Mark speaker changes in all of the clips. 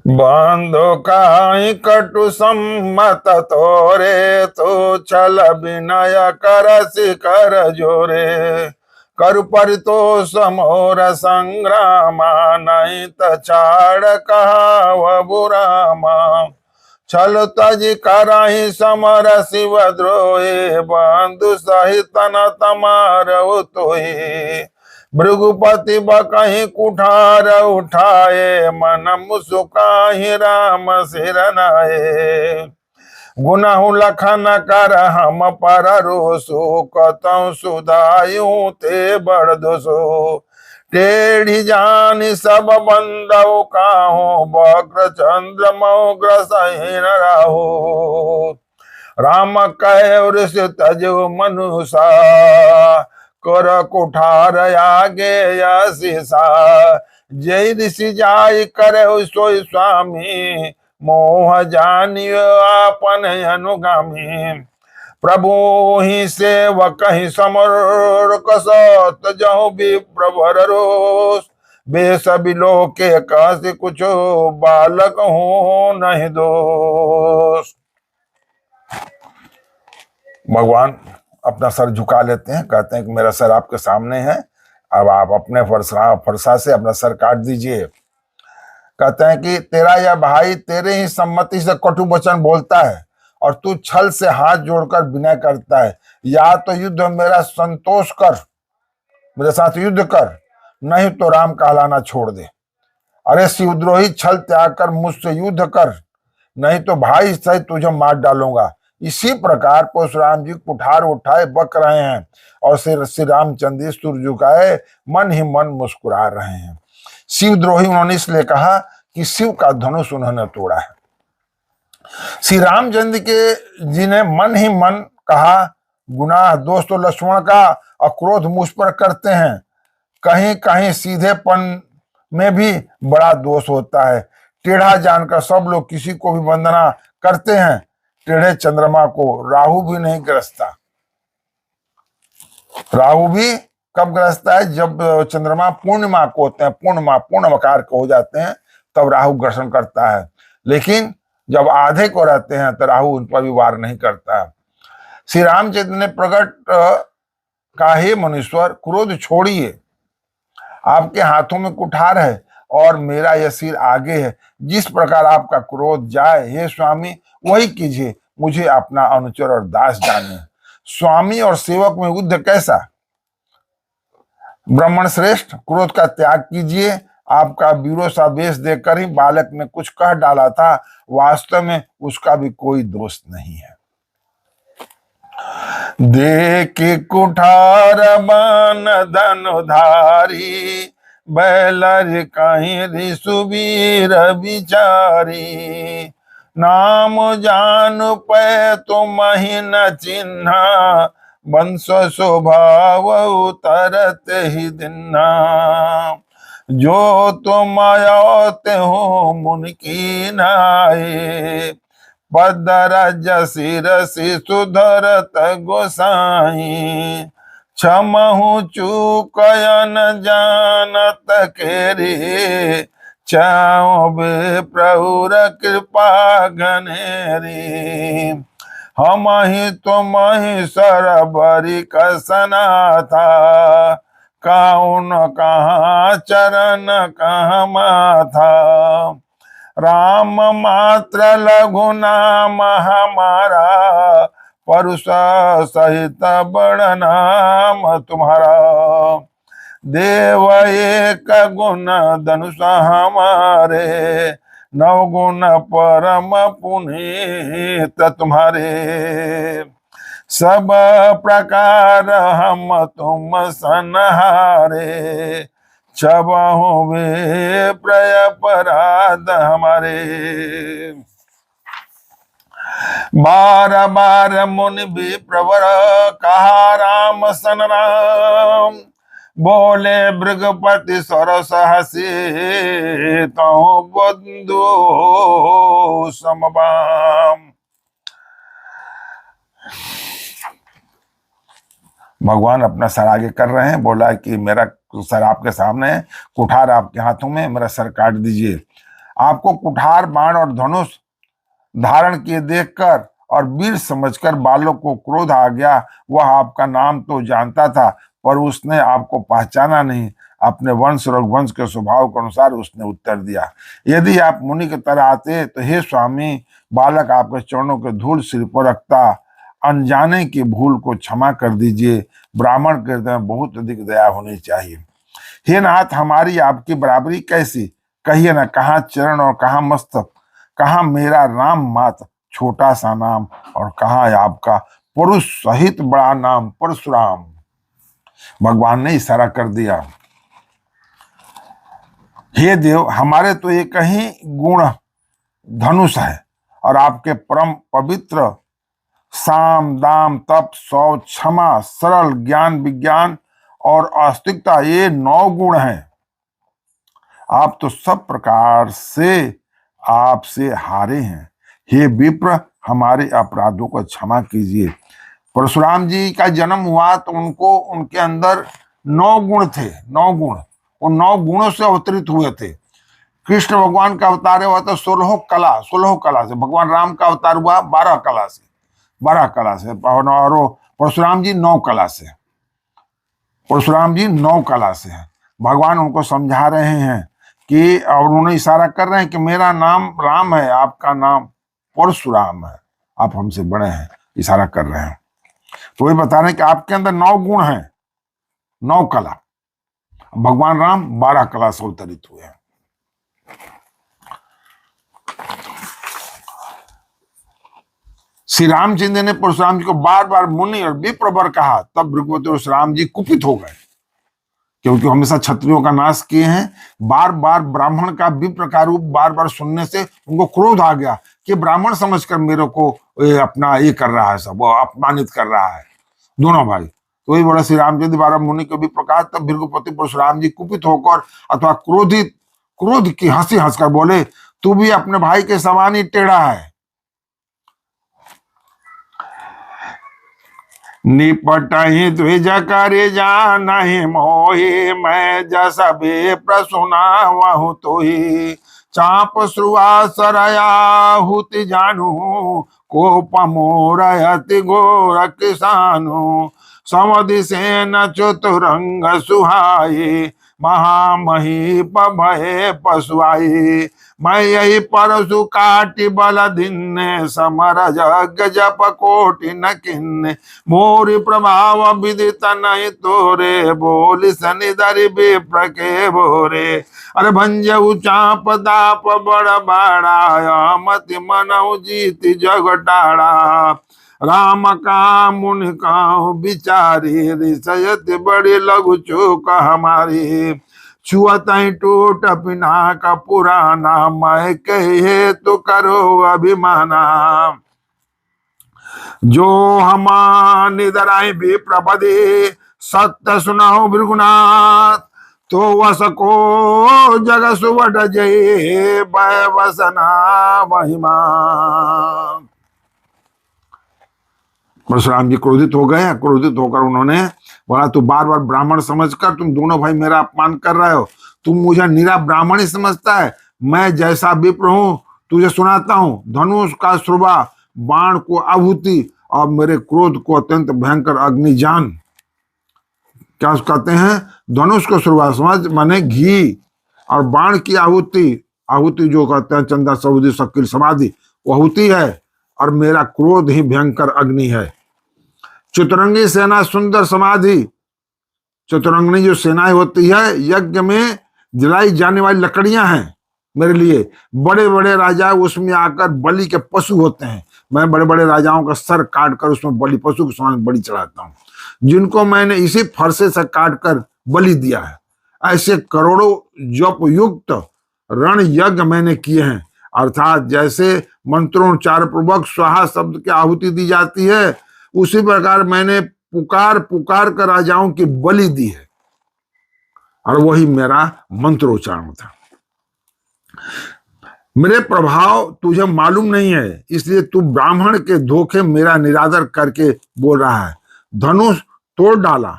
Speaker 1: बांधो काई कटु सम्मत तोरे, तो छल विनय कर शिखर जोरे। कर परितोष मोर संग्रामा, नहीं त छाड़ कहावबु रामा। छल तज कराहि समर शिव द्रोहे, बंधु सहित न तमारउ तोहि। भृगुपति बकहि कुठार उठाए, मन मुसुकाहि राम सिर नाए। गुनहु लखन कर हम पर रोसो, कतहु सुधायु ते बड़ दोसो। टेढ़ी जानि सब बंदउ काहू, वक्र चंद्र मौग्र सहि न राहु। राम कहे वृष तजो मनुषा, कर कुठार आगे यशिषा। जय ऋषि जाय करे सोई स्वामी, मोह जानियो आपन अनुगामी। प्रभु ही सेवक ही समर कसत, जहु विप्रवर रोष। बेस बिलो के कस कुछ, बालक हूं नहीं दोष। भगवान अपना सर झुका लेते हैं, कहते हैं कि मेरा सर आपके सामने है, अब आप अपने फरसा से अपना सर काट दीजिए। कहते हैं कि तेरा यह भाई तेरे ही सम्मति से कटु वचन बोलता है, और तू छल से हाथ जोड़कर विनय करता है। या तो युद्ध मेरा संतोष कर, मेरे साथ युद्ध कर, नहीं तो राम कहलाना छोड़ दे। अरे शिवद्रोही, छल त्याग कर मुझसे युद्ध कर, नहीं तो भाई सहित तुझे मार डालूंगा। इसी प्रकार परशुराम जी कुठार उठाए बक रहे हैं, और श्री रामचंद्र सुर झुकाए मन ही मन मुस्कुरा रहे हैं। शिवद्रोही उन्होंने इसलिए कहा कि शिव का धनुष उन्होंने तोड़ा है। श्री रामचंद्र के जी ने मन ही मन कहा, गुनाह दोष तो लक्ष्मण का, अक्रोध मुझ पर करते हैं। कहीं कहीं सीधेपन में भी बड़ा दोष होता है। टेढ़ा जानकर सब लोग किसी को भी वंदना करते हैं, टेढ़े चंद्रमा को राहु भी नहीं ग्रसता। राहु भी कब ग्रसता है? जब चंद्रमा पूर्णिमा को होते हैं, पूर्णमकार को हो जाते हैं, तब राहु ग्रसन करता है। लेकिन जब आधे को रहते हैं तो राहु उन पर भी वार नहीं करता। श्री रामचंद्र ने प्रकट कहा, हे मनुष्वर, क्रोध छोड़िए, आपके हाथों में कुठार है और मेरा यह सिर आगे है। जिस प्रकार आपका क्रोध जाए हे स्वामी, वही कीजिए। मुझे अपना अनुचर और दास जाने। स्वामी और सेवक में युद्ध कैसा? ब्राह्मण श्रेष्ठ, क्रोध का त्याग कीजिए। आपका वीरों सा वेश देखकर ही बालक ने कुछ कह डाला था, वास्तव में उसका भी कोई दोष नहीं है। देख कुठार बान धनुधारी, बैलर कहीं ऋषुवीर विचारी। नाम जान पै तुम ही न चिन्हा, वंश स्वभाव उतरत ही दिन्हा। जो तुम आयोते हो मुन की नाये, पदरज शिरसि सुधरत गोसाई। क्षमहु चूकयन जानत केरी, चावे प्रभुर कृपा घनेरी। हम ही तुम ही सरबरी कसना था, कौन कहाँ चरण कहाँ माथा। राम मात्र लघु नाम हमारा, परुष सहित बड़ नाम तुम्हारा। देव एक गुण धनुष हमारे, नव गुण परम पुनीत तुम्हारे। सब प्रकार हम तुम सनहारे, क्षमा वे प्रय अपराध हमारे। बार बार मुनि भी प्रवर कहा राम सन राम, बोले भृगपति सरस हसी, तो बंधु समबाम। भगवान अपना सर आगे कर रहे हैं, बोला कि मेरा सर आपके सामने है, कुठार आपके हाथों में, मेरा सर काट दीजिए। आपको कुठार, बाण और धनुष धारण किए देखकर और वीर समझकर बालक को क्रोध आ गया। वह आपका नाम तो जानता था, पर उसने आपको पहचाना नहीं। अपने वंश रघुवंश के स्वभाव के अनुसार उसने उत्तर दिया, यदि आप मुनि की तरह आते तो हे स्वामी, बालक आपके चरणों के धूल सिर पर रखता। अनजाने की भूल को क्षमा कर दीजिए। ब्राह्मण के हृदय में बहुत अधिक दया होनी चाहिए। हे नाथ, हमारी आपकी बराबरी कैसी? कहिए न, कहाँ चरण और कहाँ मस्तक, कहाँ मेरा राम मात्र छोटा सा नाम, और कहाँ आपका पुरुष सहित बड़ा नाम परशुराम। भगवान ने इशारा कर दिया, हे देव, हमारे तो एक ही गुण धनुष है, और आपके परम पवित्र साम, दाम, तप, शौच, क्षमा, सरल, ज्ञान, विज्ञान और आस्तिकता, ये 9 गुण हैं। आप तो सब प्रकार से आपसे हारे हैं। हे विप्र, हमारे अपराधों को क्षमा कीजिए। परशुराम जी का जन्म हुआ तो उनको, उनके अंदर 9 गुण थे। 9 गुण, वो 9 गुणों से अवतरित हुए थे। कृष्ण भगवान का अवतार हुआ था 16 कला से। भगवान राम का अवतार हुआ 12 कला से। और परशुराम जी 9 कला से। परशुराम जी 9 कला से है। भगवान उनको समझा रहे हैं कि, और उन्हें इशारा कर रहे हैं कि मेरा नाम राम है, आपका नाम परशुराम है, आप हमसे बड़े हैं, इशारा कर रहे हैं। तो ये बता रहे हैं कि आपके अंदर 9 गुण हैं, 9 कला। भगवान राम 12 कला से अवतरित हुए हैं। श्री रामचंद्र ने परशुराम जी को बार बार मुनि और विप्रवर कहा, तब भृगुपति परशुराम जी कुपित हो गए, क्योंकि हमेशा क्षत्रियों का नाश किए हैं। बार बार ब्राह्मण का विप्र का रूप बार बार सुनने से उनको क्रोध आ गया कि ब्राह्मण समझकर मेरे को अपना ये कर रहा है, सब वो अपमानित कर रहा है, दोनों भाई। तो वही बोला श्री रामचंद्र 12 मुनि के भी प्रकाश। तब भृगुपति परशुराम जी कुपित होकर अथवा क्रोध की हंसी हंसकर बोले, तू भी अपने भाई के समान ही टेढ़ा है। निपटहि द्विज करे जानहि मोहि, मैं जस विप्र सुनावहु तोहि। चाप श्रुआ सरयाहुति जानू, कोप मोर अति घोर किसानु। समदिसेन चतुरंग सुहाई, महामहीप भय पशुआई। मैं यही परशु काटि बल दिन्ने, समर जग जप कोटि न किन्ने। मोरि प्रभाव विदित नहीं तोरे, बोली सनिधरि विप्र के भोरे। अरे भंजऊ चाप दाप बड़ बाड़ा, मति मनऊ जीति जग टाड़ा। राम का मुनि का विचारी, रिसयत बड़ी लघु चूक हमारी। छुअत टूट पिना का पुराना, मैं कहे तो करो अभिमाना। जो हमा निदराई भी प्रपदे, सत्य सुनाओ भृगुनाथ। तो वस को जग सुवट जय, वसना महिमा। परशुराम जी क्रोधित हो गए। क्रोधित होकर उन्होंने बोला, तू बार बार ब्राह्मण समझकर तुम दोनों भाई मेरा अपमान कर रहे हो। तुम मुझे निरा ब्राह्मण ही समझता है। मैं जैसा विप्र हूं तुझे सुनाता हूं। धनुष का श्रुवा, बाण को आहुति, और मेरे क्रोध को अत्यंत भयंकर अग्नि जान। क्या कहते हैं? धनुष को श्रुवा समझ माने घी, और बाण की आहुति, आहुति जो कहते हैं चंदा सऊदी शक्ल समाधि, वो आहुति है, और मेरा क्रोध ही भयंकर अग्नि है। चतुरंगी सेना सुंदर समाधि। चतुरंगनी जो सेनाएं होती है, यज्ञ में जलाई जाने वाली लकड़ियां हैं मेरे लिए। बड़े बड़े राजा उसमें आकर बलि के पशु होते हैं। मैं बड़े बड़े राजाओं का सर काट कर उसमें बलि पशु के समान बलि चढ़ाता हूँ, जिनको मैंने इसी फरसे से काट कर बलि दिया है। ऐसे करोड़ों जप युक्त रण यज्ञ मैंने किए हैं। अर्थात जैसे मंत्रोच्चार पूर्वक स्वाहा शब्द की आहुति दी जाती है, उसी प्रकार मैंने पुकार पुकार कर राजाओं की बलि दी है, और वही मेरा मंत्रोच्चारण था। मेरे प्रभाव तुझे मालूम नहीं है, इसलिए तू ब्राह्मण के धोखे मेरा निरादर करके बोल रहा है। धनुष तोड़ डाला,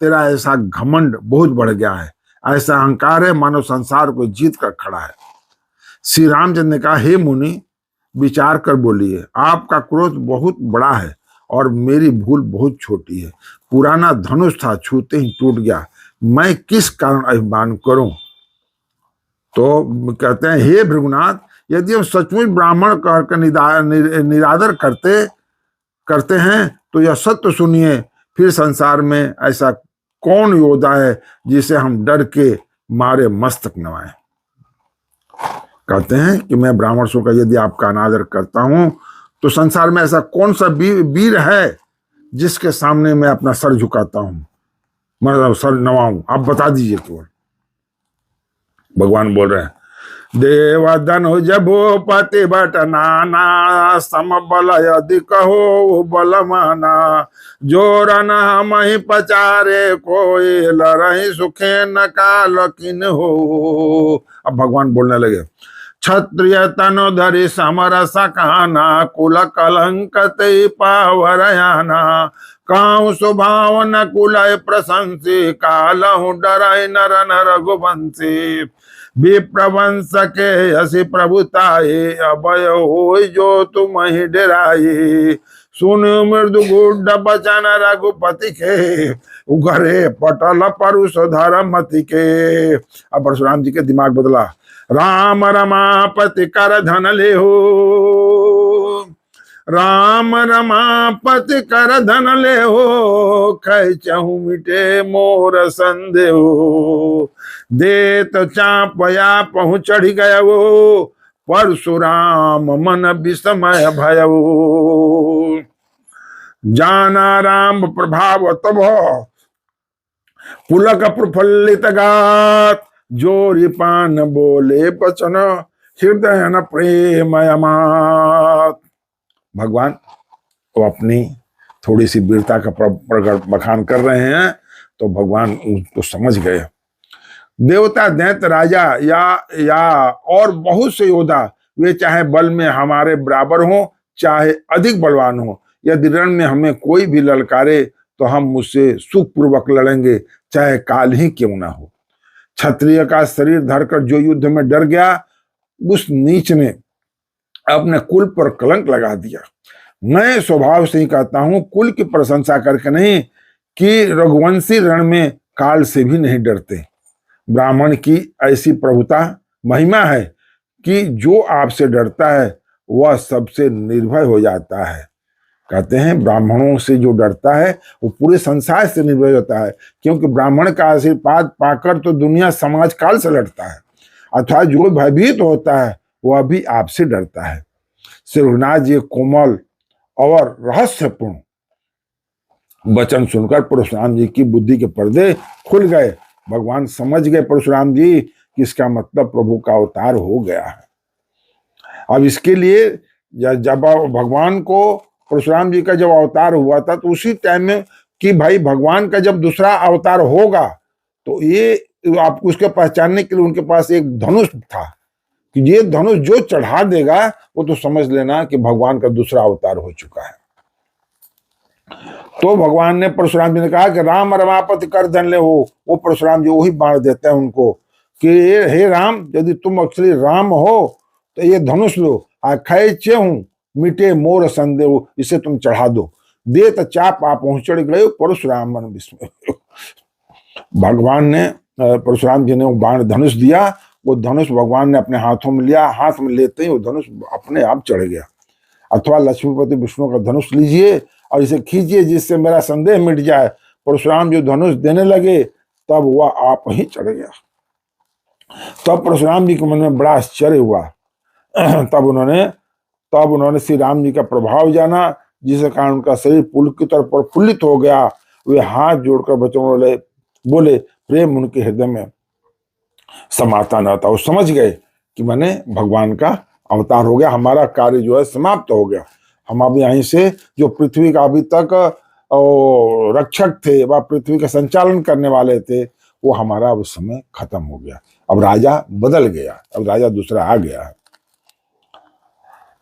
Speaker 1: तेरा ऐसा घमंड बहुत बढ़ गया है। ऐसा अहंकार है मानो संसार को जीत कर खड़ा है। श्री रामचंद्र ने कहा, हे मुनि, विचार कर बोलिए। आपका क्रोध बहुत बड़ा है और मेरी भूल बहुत छोटी है। पुराना धनुष था, छूते ही टूट गया। मैं किस कारण अभिमान करूं? तो कहते हैं, हे भृगुनाथ, यदि हम सचमुच ब्राह्मण का निरादर करते हैं तो यह सत्य सुनिए, फिर संसार में ऐसा कौन योद्धा है जिसे हम डर के मारे मस्तक नवाएं। कहते हैं कि मैं ब्राह्मण सो का यदि आपका अनादर करता हूं तो संसार में ऐसा कौन सा वीर है जिसके सामने मैं अपना सर झुकाता हूं, मतलब सर नवाऊं? आप बता दीजिए केवल। भगवान बोल रहे हैं, देव धनुज भूपति बट नाना, सम बल यदि कहो बलमाना, जोर न मही पचारे कोई, लरहि सुखे न काल किन हो। अब भगवान बोलने लगे, क्षत्रिय तनु धरि समर सकाना, कुल कलंक ते पावरयाना, काहु स्वभाव न कुलय प्रशंसी, कालहु डरय नर नर रघुवंशी, विप्रवंश के हसी प्रभुताये, अभय हो जो तुम ही डराये, सुन मृदु गुड बचन रघुपति के, उगरे पटल परुष धर्मति के। अब परशुराम जी के दिमाग बदला। राम रमापति कर धन ले हो, राम रमापति कर धन ले हो, कै चहु मिटे मोर संदेह, दे तो चापया पहुँच चढ़ गया वो, परशुराम मन विस्मय भयो, जाना राम प्रभाव तब पुलक प्रफुल्लित गात, जोरी पान बोले बचन, हृदय न प्रेम अमात। भगवान वो अपनी थोड़ी सी वीरता का बखान कर रहे हैं, तो भगवान उसको समझ गए। देवता, दैत्य, राजा या और बहुत से योद्धा, वे चाहे बल में हमारे बराबर हों चाहे अधिक बलवान हो, यदि रण में हमें कोई भी ललकारे तो हम मुझसे सुखपूर्वक लड़ेंगे, चाहे काल ही क्यों ना हो। क्षत्रिय का शरीर धरकर जो युद्ध में डर गया, उस नीच ने अपने कुल पर कलंक लगा दिया। मैं स्वभाव से ही कहता हूं, कुल की प्रशंसा करके नहीं, कि रघुवंशी रण में काल से भी नहीं डरते। ब्राह्मण की ऐसी प्रभुता महिमा है कि जो आपसे डरता है वह सबसे निर्भय हो जाता है। कहते हैं, ब्राह्मणों से जो डरता है वो पूरे संसार से निर्भय होता है, क्योंकि ब्राह्मण का आशीर्वाद पाकर तो दुनिया समाज काल से लड़ता है, अथवा जो भयभीत होता है वह भी आपसे डरता है। श्री रघुनाथ जी कोमल और रहस्यपूर्ण वचन सुनकर परशुराम जी की बुद्धि के पर्दे खुल गए। भगवान समझ गए परशुराम जी कि इसका मतलब प्रभु का अवतार हो गया है। अब इसके लिए जब भगवान को, परशुराम जी का जब अवतार हुआ था तो उसी टाइम में कि भाई भगवान का जब दूसरा अवतार होगा तो ये आपको उसके पहचानने के लिए उनके पास एक धनुष था, कि ये धनुष जो चढ़ा देगा वो तो समझ लेना कि भगवान का दूसरा अवतार हो चुका है। तो भगवान ने, परशुराम जी ने कहा कि राम रमापति कर धन ले हो। वो परशुराम जी वही बाण देते हैं उनको कि हे राम, यदि तुम एक्चुअली राम हो तो ये धनुष लो, आखे हूं मिटे मोर संदेह, इसे तुम चढ़ा दो। दे तो चाप आप पहुंच चढ़ गए, परशुराम मन विस्मय। भगवान ने, परशुराम जी ने वो बाण धनुष दिया, वो धनुष भगवान ने अपने हाथों में लिया, हाथ में लेते ही वो धनुष अपने आप चढ़ गया। अथवा लक्ष्मीपति विष्णु का धनुष लीजिए और इसे खींचिए जिससे मेरा संदेह मिट जाए। परशुराम जो धनुष देने लगे तब वह आप ही चढ़ गया। तब परशुराम जी के मन में बड़ा आश्चर्य हुआ। तब उन्होंने श्री राम जी का प्रभाव जाना, जिसके कारण उनका शरीर पुलकित और प्रफुल्लित हो गया। वे हाथ जोड़कर बचन बोले, प्रेम उनके हृदय में समाता न था। वो समझ गए कि मैंने भगवान का अवतार हो गया, हमारा कार्य जो है समाप्त हो गया। हम अब यहीं से जो पृथ्वी का अभी तक रक्षक थे व पृथ्वी का संचालन करने वाले थे, वो हमारा उस समय खत्म हो गया। अब राजा बदल गया, अब राजा दूसरा आ गया।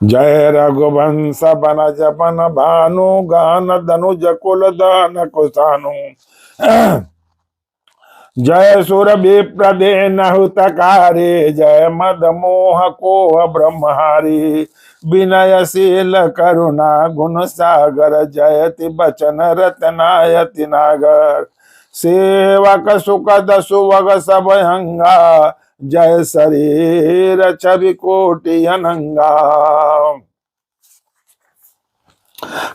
Speaker 1: जय रघुवंश बन जपन भानु, गान धनुज कुल दान कुशानु, जय सुर विप्रदे नहुतकारे, जय मद मोह को ब्रह्महारी, विनयशील करुणा गुण सागर, जयति बचन रत्नायति नागर, सेवक सुखद सुवग सब अंगा, जय शरीर छवि कोटि अनंगा,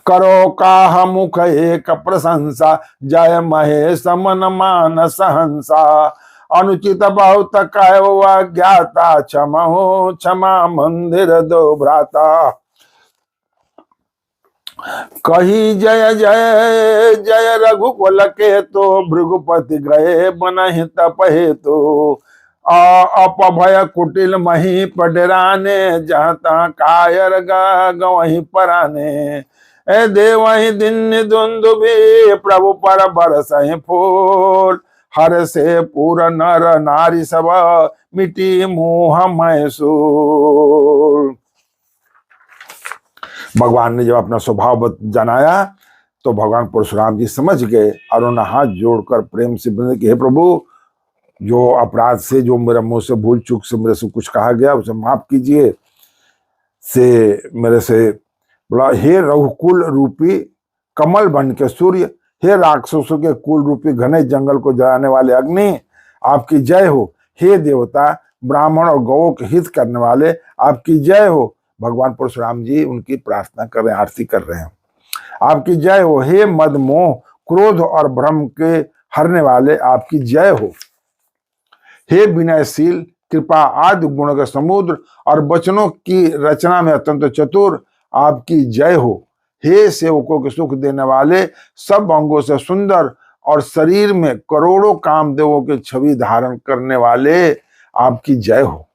Speaker 1: करो काह मुख एक प्रशंसा, जय महेश मन मान सहंसा, अनुचित बहुत कहो अज्ञाता, क्षमहो क्षमा मंदिर दो भ्राता, कही जय जय जय रघुकुल के तो, भृगुपति गए बनहि तप हेतु, अपभय कुटिल मही पडराने, जहता कायर गवही पराने, ए देवहि दिन दुंदुभि, प्रभु पर बरसहि फूल, हर से पूर नर नारी सब, मिटी मोह मैसूर। भगवान ने जब अपना स्वभाव जनाया तो भगवान परशुराम जी समझ गए और उन्हें हाथ जोड़कर प्रेम से बोले कि हे प्रभु, जो अपराध से, जो मेरे मुंह से भूल चूक से मेरे से कुछ कहा गया उसे माफ कीजिए, से मेरे से बोला, हे रघुकुल रूपी कमल बन के सूर्य, हे राक्षसों के कुल रूपी घने जंगल को जलाने वाले अग्नि, आपकी जय हो, हे देवता ब्राह्मण और गौ के हित करने वाले, आपकी जय हो। भगवान परशुराम जी उनकी प्रार्थना कर रहे हैं, आरती कर रहे हैं, आपकी जय हो, हे मद मोह क्रोध और भ्रम के हरने वाले, आपकी जय हो, हे विनयशील कृपा आदि गुणों के समुद्र और वचनों की रचना में अत्यंत चतुर, आपकी जय हो, हे सेवकों के सुख देने वाले, सब अंगों से सुंदर और शरीर में करोड़ों कामदेवों की छवि धारण करने वाले, आपकी जय हो।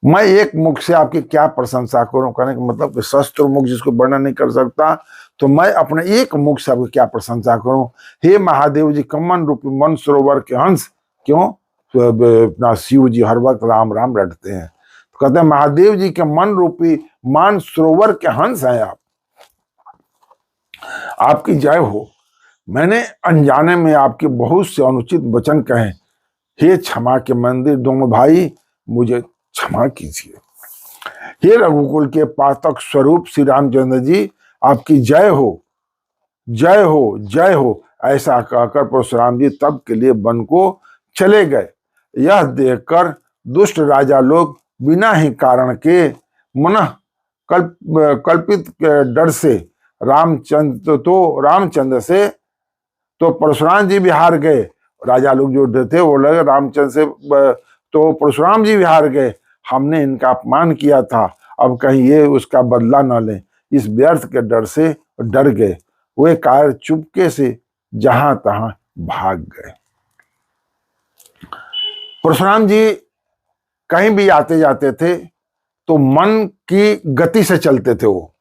Speaker 1: मैं एक मुख से आपकी क्या प्रशंसा करूं, कहने का मतलब कि शस्त्र मुख जिसको वर्णन नहीं कर सकता, तो मैं अपने एक मुख से आपकी क्या प्रशंसा करूं। हे महादेव जी कमन रूपी मन सरोवर के हंस, क्यों तो अपना शिव जी हर वक्त राम राम रटते हैं, तो कहते हैं महादेव जी के मन रूपी मान सरोवर के हंस हैं आप, आपकी जय हो। मैंने अनजाने में आपके बहुत से अनुचित वचन कहे, हे क्षमा के मंदिर दोनों भाई, मुझे क्षमा कीजिए। हे रघुकुल के पातक स्वरूप श्री रामचंद्र जी, आपकी जय हो, जय हो, जय हो। ऐसा कहकर परशुराम जी तब के लिए वन को चले गए। यह देखकर दुष्ट राजा लोग बिना ही कारण के मन कल्पित डर से रामचंद्र से तो परशुराम जी भी हार गए। राजा लोग जो थे वो लगे रामचंद्र से, तो परशुराम जी भी हार गए, हमने इनका अपमान किया था, अब कहीं ये उसका बदला न ले, इस व्यर्थ के डर से डर गए। वे कार चुपके से जहां तहां भाग गए। परशुराम जी कहीं भी आते जाते थे तो मन की गति से चलते थे, वो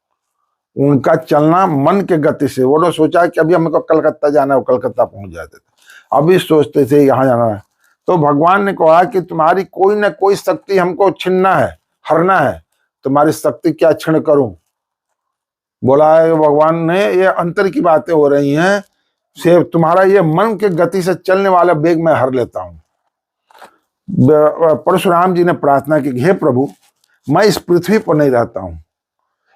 Speaker 1: उनका चलना मन के गति से। वो लोग सोचा कि अभी हमको कलकत्ता जाना है, वो कलकत्ता पहुंच जाते थे, अभी सोचते थे यहाँ जाना है। तो भगवान ने कहा कि तुम्हारी कोई ना कोई शक्ति हमको छीनना है, हरना है, तुम्हारी शक्ति क्या क्षण करूं। बोला है भगवान ने, ये अंतर की बातें हो रही हैं, से तुम्हारा ये मन के गति से चलने वाला वेग मैं हर लेता हूं। परशुराम जी ने प्रार्थना की, हे प्रभु, मैं इस पृथ्वी पर नहीं रहता हूं,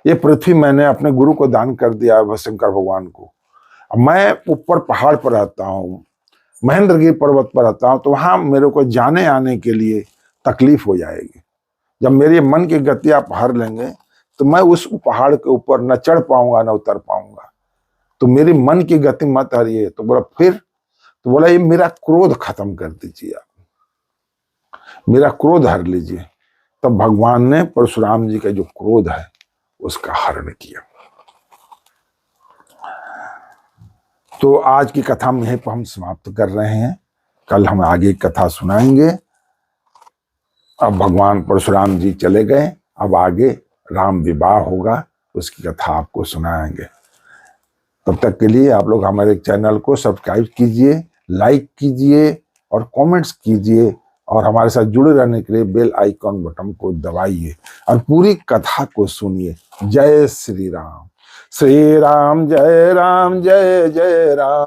Speaker 1: ये पृथ्वी मैंने अपने गुरु को दान कर दिया है, शंकर भगवान को। मैं ऊपर पहाड़ पर रहता हूं, महेंद्रगिरी पर्वत पर रहता हूं, तो वहां मेरे को जाने आने के लिए तकलीफ हो जाएगी। जब मेरी मन की गति आप हर लेंगे तो मैं उस पहाड़ के ऊपर न चढ़ पाऊंगा न उतर पाऊंगा, तो मेरी मन की गति मत हरिए। तो बोला फिर, तो बोला ये मेरा क्रोध खत्म कर दीजिए, आप मेरा क्रोध हर लीजिए। तब भगवान ने परशुराम जी का जो क्रोध है उसका हरण किया। तो आज की कथा में यहीं पर हम समाप्त कर रहे हैं, कल हम आगे कथा सुनाएंगे। अब भगवान परशुराम जी चले गए, अब आगे राम विवाह होगा, उसकी कथा आपको सुनाएंगे। तब तक के लिए आप लोग हमारे चैनल को सब्सक्राइब कीजिए, लाइक कीजिए और कमेंट्स कीजिए, और हमारे साथ जुड़े रहने के लिए बेल आइकॉन बटन को दबाइए और पूरी कथा को सुनिए। जय श्री राम, श्री राम जय राम, जय जय राम।